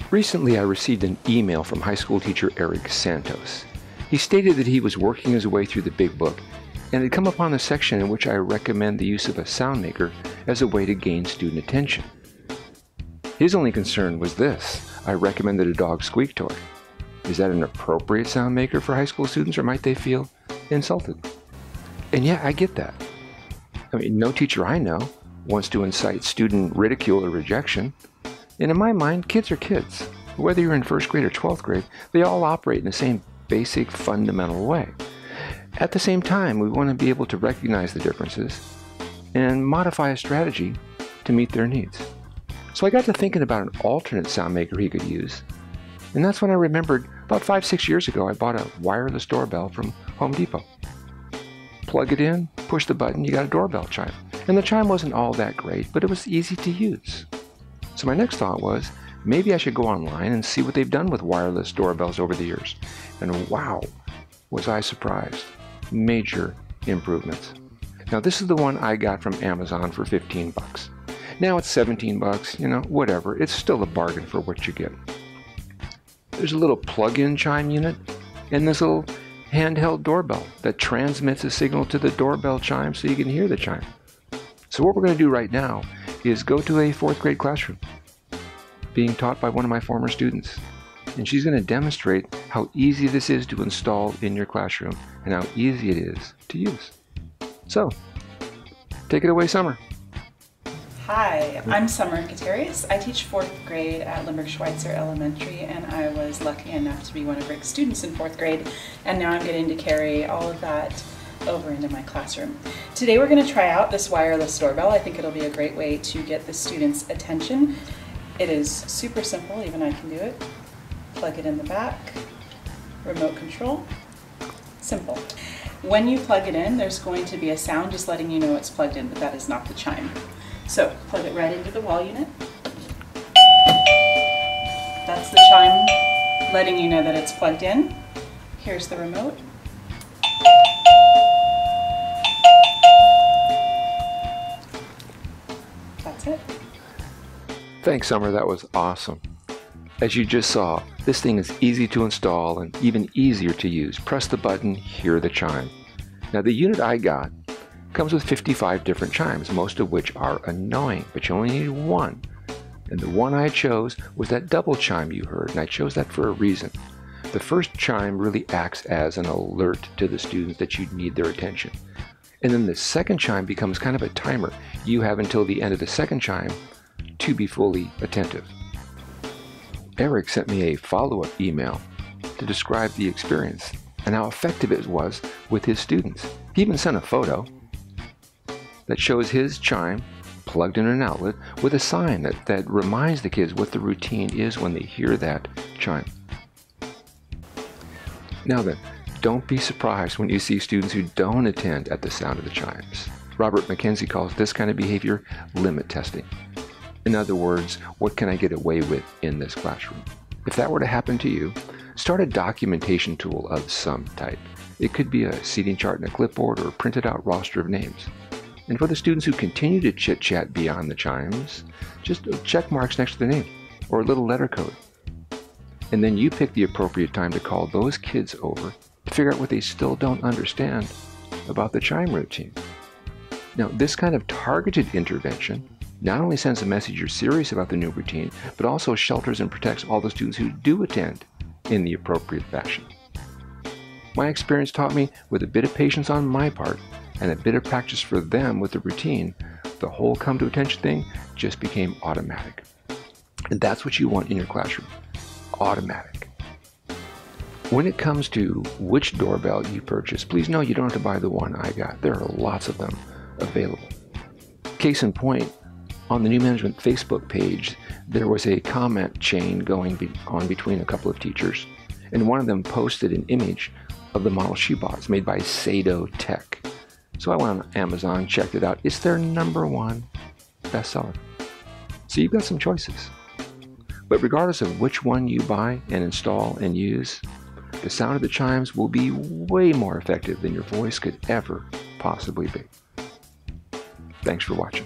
Recently, I received an email from high school teacher Eric Santos. He stated that he was working his way through the big book and had come upon the section in which I recommend the use of a sound maker as a way to gain student attention. His only concern was this: I recommended a dog squeak toy. Is that an appropriate sound maker for high school students, or might they feel insulted? And yeah, I get that. I mean, no teacher I know wants to incite student ridicule or rejection. And in my mind, kids are kids. Whether you're in first grade or 12th grade, they all operate in the same basic, fundamental way. At the same time, we want to be able to recognize the differences and modify a strategy to meet their needs. So I got to thinking about an alternate sound maker he could use. And that's when I remembered about 5-6 years ago, I bought a wireless doorbell from Home Depot. Plug it in, push the button, you got a doorbell chime. And the chime wasn't all that great, but it was easy to use. So my next thought was, maybe I should go online and see what they've done with wireless doorbells over the years. And wow, was I surprised. Major improvements. Now this is the one I got from Amazon for 15 bucks. Now it's 17 bucks, whatever. It's still a bargain for what you get. There's a little plug-in chime unit and this little handheld doorbell that transmits a signal to the doorbell chime so you can hear the chime. So what we're going to do right now is go to a 4th grade classroom being taught by one of my former students. And she's going to demonstrate how easy this is to install in your classroom and how easy it is to use. So, take it away, Summer. Hi, I'm Summer Gutierrez. I teach 4th grade at Limburg-Schweitzer Elementary, and I was lucky enough to be one of Rick's students in 4th grade, and now I'm getting to carry all of that over into my classroom. Today we're going to try out this wireless doorbell. I think it'll be a great way to get the students' attention. It is super simple, even I can do it. Plug it in the back, remote control, simple. When you plug it in, there's going to be a sound just letting you know it's plugged in, but that is not the chime. So plug it right into the wall unit. That's the chime letting you know that it's plugged in. Here's the remote. That's it. Thanks, Summer. That was awesome. As you just saw, this thing is easy to install and even easier to use. Press the button, hear the chime. Now the unit I got comes with 55 different chimes, most of which are annoying, but you only need one. And the one I chose was that double chime you heard, and I chose that for a reason. The first chime really acts as an alert to the students that you need their attention. And then the second chime becomes kind of a timer. You have until the end of the second chime to be fully attentive. Eric sent me a follow-up email to describe the experience and how effective it was with his students. He even sent a photo that shows his chime plugged in an outlet with a sign that reminds the kids what the routine is when they hear that chime. Now then, don't be surprised when you see students who don't attend at the sound of the chimes. Robert McKenzie calls this kind of behavior limit testing. In other words, what can I get away with in this classroom? If that were to happen to you, start a documentation tool of some type. It could be a seating chart and a clipboard or a printed out roster of names. And for the students who continue to chit-chat beyond the chimes, just check marks next to the name or a little letter code. And then you pick the appropriate time to call those kids over to figure out what they still don't understand about the chime routine. Now, this kind of targeted intervention not only sends a message you're serious about the new routine, but also shelters and protects all the students who do attend in the appropriate fashion. My experience taught me, with a bit of patience on my part and a bit of practice for them with the routine, the whole come to attention thing just became automatic. And that's what you want in your classroom. Automatic. When it comes to which doorbell you purchase, please know you don't have to buy the one I got. There are lots of them available. Case in point, on the New Management Facebook page, there was a comment chain going on between a couple of teachers, and one of them posted an image of the model she bought. It's made by Sado Tech. So I went on Amazon, checked it out. It's their #1 bestseller. So you've got some choices. But regardless of which one you buy and install and use, the sound of the chimes will be way more effective than your voice could ever possibly be. Thanks for watching.